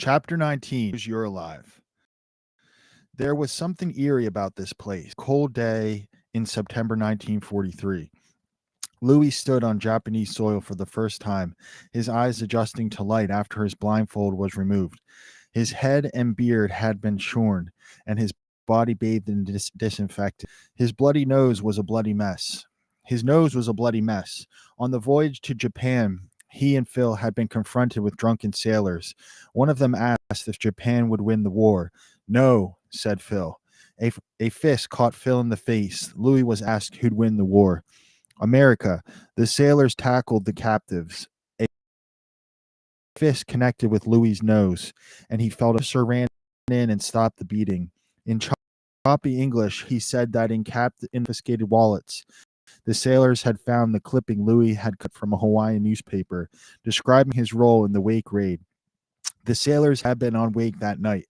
Chapter 19, You're Alive. There was something eerie about this place. Cold day in September 1943. Louis stood on Japanese soil for the first time, his eyes adjusting to light after his blindfold was removed. His head and beard had been shorn, and his body bathed in disinfectant. His bloody nose was a bloody mess. His nose was a bloody mess. On the voyage to Japan, he and Phil had been confronted with drunken sailors. One of them asked if Japan would win the war. No, said Phil. A fist caught Phil in the face. Louis was asked who'd win the war. America. The sailors tackled the captives. A fist connected with Louis's nose, and he felt a officer ran in and stopped the beating. In choppy English, he said that in confiscated wallets, the sailors had found the clipping Louis had cut from a Hawaiian newspaper, describing his role in the wake raid. The sailors had been on wake that night.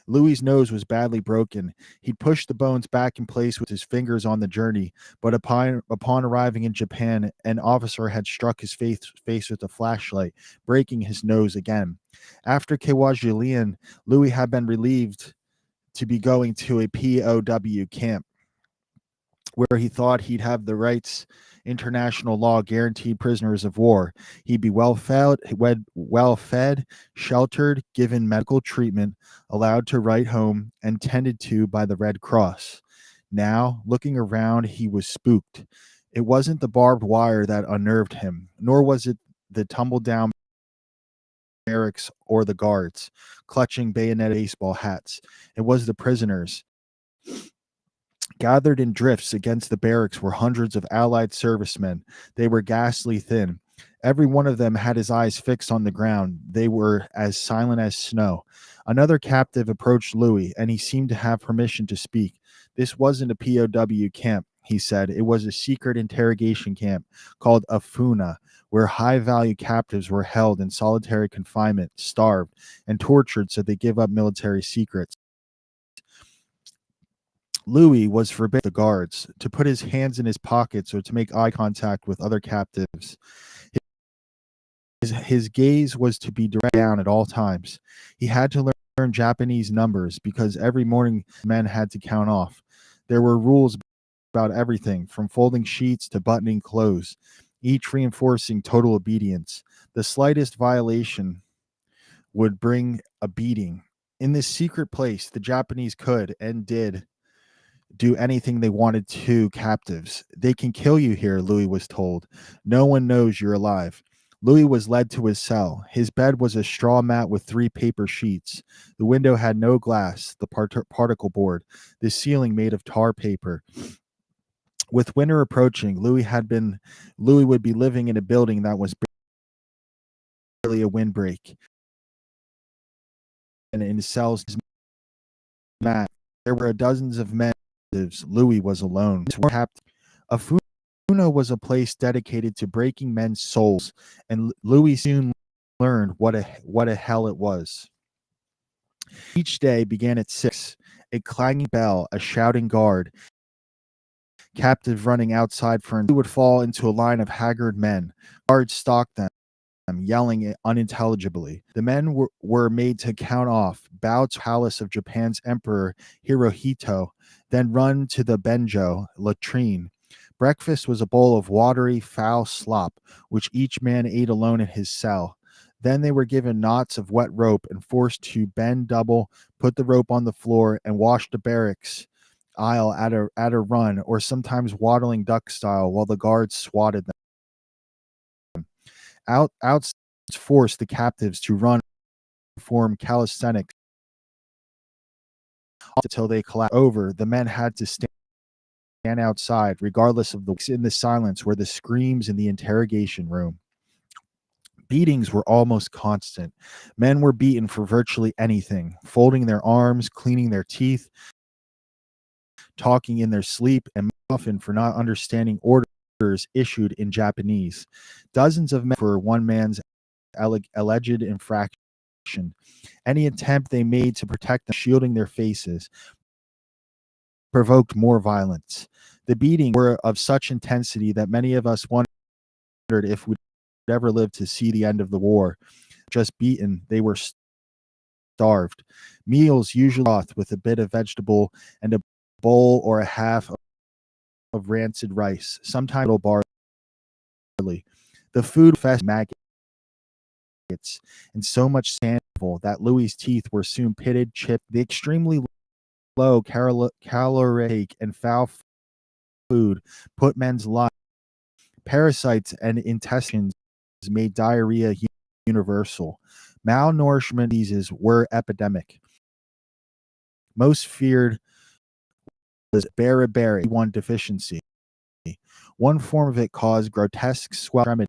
Louis's nose was badly broken. He'd pushed the bones back in place with his fingers on the journey, but upon arriving in Japan, an officer had struck his face with a flashlight, breaking his nose again. After Kwajalein, Louis had been relieved to be going to a POW camp, where he thought he'd have the rights international law guaranteed prisoners of war. He'd be well fed, sheltered, given medical treatment, allowed to write home, and tended to by the Red Cross. Now, looking around, he was spooked. It wasn't the barbed wire that unnerved him, nor was it the tumble-down barracks or the guards clutching bayonet baseball hats. It was the prisoners. Gathered in drifts against the barracks were hundreds of Allied servicemen. They were ghastly thin. Every one of them had his eyes fixed on the ground. They were as silent as snow. Another captive approached Louis, and he seemed to have permission to speak. This wasn't a POW camp, he said. It was a secret interrogation camp called Afuna, where high-value captives were held in solitary confinement, starved, and tortured so they give up military secrets. Louis was forbidden the guards to put his hands in his pockets or to make eye contact with other captives. His gaze was to be direct down at all times. He had to learn Japanese numbers because every morning men had to count off. There were rules about everything, from folding sheets to buttoning clothes, each reinforcing total obedience. The slightest violation would bring a beating. In this secret place, the Japanese could and did do anything they wanted to captives. They can kill you here, Louis was told. No one knows you're alive. Louis was led to his cell. His bed was a straw mat with 3 paper sheets. The window had no glass, the particle board, the ceiling made of tar paper. With winter approaching, Louis would be living in a building that was barely a windbreak. And in cells, mat, there were dozens of men. Louis was alone. Afuna was a place dedicated to breaking men's souls, and Louis soon learned what a hell it was. Each day began at 6, a clanging bell, a shouting guard, captives running outside for he would fall into a line of haggard men. Guards stalked them, yelling unintelligibly. The men were made to count off, bow to the palace of Japan's Emperor Hirohito, then run to the benjo, latrine. Breakfast was a bowl of watery, foul slop, which each man ate alone in his cell. Then they were given knots of wet rope and forced to bend double, put the rope on the floor, and wash the barracks aisle at a run, or sometimes waddling duck style, while the guards swatted them. Out forced the captives to run, perform calisthenics until they collapsed over. The men had to stand outside, regardless of in the silence were the screams in the interrogation room. Beatings were almost constant. Men were beaten for virtually anything, folding their arms, cleaning their teeth, talking in their sleep, and often for not understanding orders issued in Japanese. Dozens of men for one man's alleged infraction. Any attempt they made to protect them, shielding their faces, provoked more violence. The beatings were of such intensity that many of us wondered if we'd ever live to see the end of the war. Just beaten, they were starved. Meals usually broth with a bit of vegetable and a bowl or a half of rancid rice, sometimes a little barley. The food fest maggots and so much sandful that Louis's teeth were soon pitted, chipped. The extremely low caloric and foul food put men's lives. Parasites and intestines made diarrhea universal. Malnourishment diseases were epidemic. Most feared was beriberi, one deficiency. One form of it caused grotesque swelling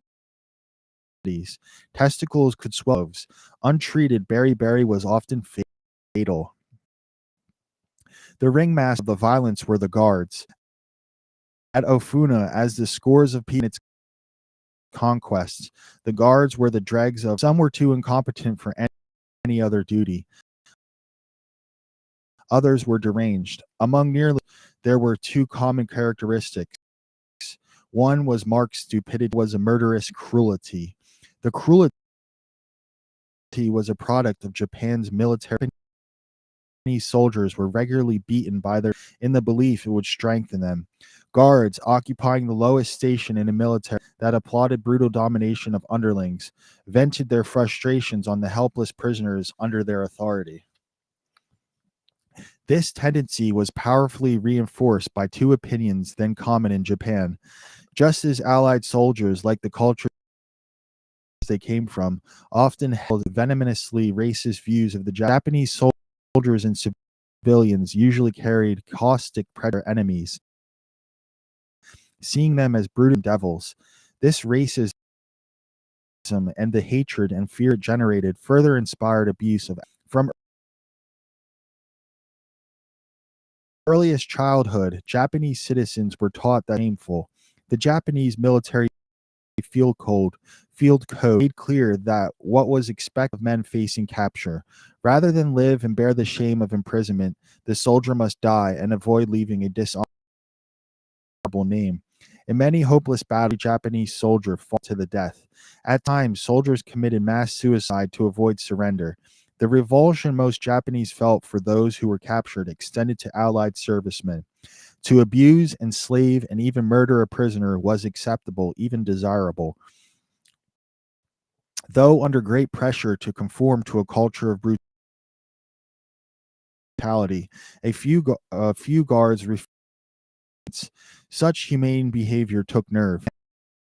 extremities. Testicles could swell. Untreated, beriberi was often fatal. The ringmaster of the violence were the guards. At Ofuna, as the scores of people in its conquests, the guards were the dregs of some were too incompetent for any other duty. Others were deranged. Among nearly there were two common characteristics. One was marked stupidity, was a murderous cruelty. The cruelty was a product of Japan's military. Soldiers were regularly beaten by their in the belief it would strengthen them. Guards occupying the lowest station in a military that applauded brutal domination of underlings vented their frustrations on the helpless prisoners under their authority. This tendency was powerfully reinforced by two opinions then common in Japan. Just as Allied soldiers, like the culture they came from, often held venomously racist views of the Japanese soldiers and civilians usually carried caustic predator enemies, seeing them as brutal devils. This racism and the hatred and fear it generated further inspired abuse of from earliest childhood. Japanese citizens were taught that shameful. The Japanese military field code made clear that what was expected of men facing capture. Rather than live and bear the shame of imprisonment, the soldier must die and avoid leaving a dishonorable name. In many hopeless battles, Japanese soldiers fought to the death. At times, soldiers committed mass suicide to avoid surrender. The revulsion most Japanese felt for those who were captured extended to Allied servicemen. To abuse, enslave, and even murder a prisoner was acceptable, even desirable. Though under great pressure to conform to a culture of brutality, a few guards refused. Such humane behavior took nerve,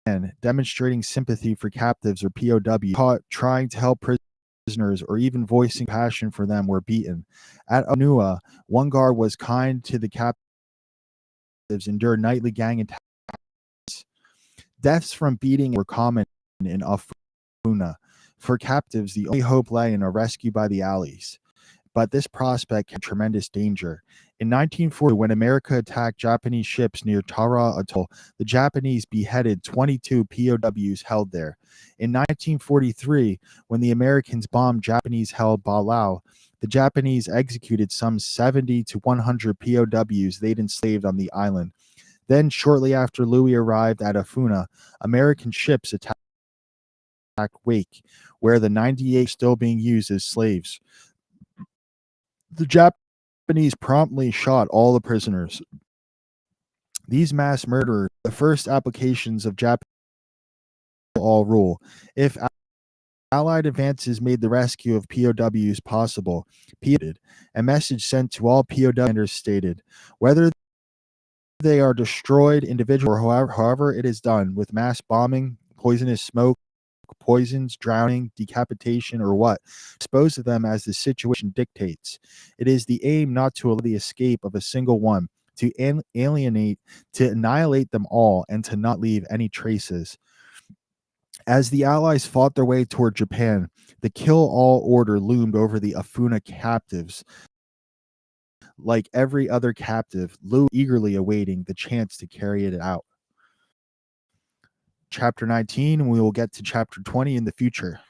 and demonstrating sympathy for captives or POW, trying to help prisoners, or even voicing passion for them were beaten. At Onua, one guard was kind to the captives, endured nightly gang attacks. Deaths from beating were common in Ofuna. For captives, the only hope lay in a rescue by the Allies. But this prospect had tremendous danger. In 1940, when America attacked Japanese ships near Tara Atoll, the Japanese beheaded 22 POWs held there. In 1943, when the Americans bombed Japanese-held Balau, the Japanese executed some 70 to 100 POWs they'd enslaved on the island. Then, shortly after Louis arrived at Afuna, American ships attacked Wake, where the 98 were still being used as slaves. The Japanese promptly shot all the prisoners. These mass murderers, the first applications of Japanese all rule. If Allied advances made the rescue of POWs possible, a message sent to all POWs stated, whether they are destroyed individually or however it is done, with mass bombing, poisonous smoke, poisons, drowning, decapitation, or what, dispose of them as the situation dictates. It is the aim not to allow the escape of a single one, to alienate, to annihilate them all, and to not leave any traces. As the Allies fought their way toward Japan, the kill-all order loomed over the Afuna captives. Like every other captive, Lou eagerly awaiting the chance to carry it out. Chapter 19, and we will get to chapter 20 in the future.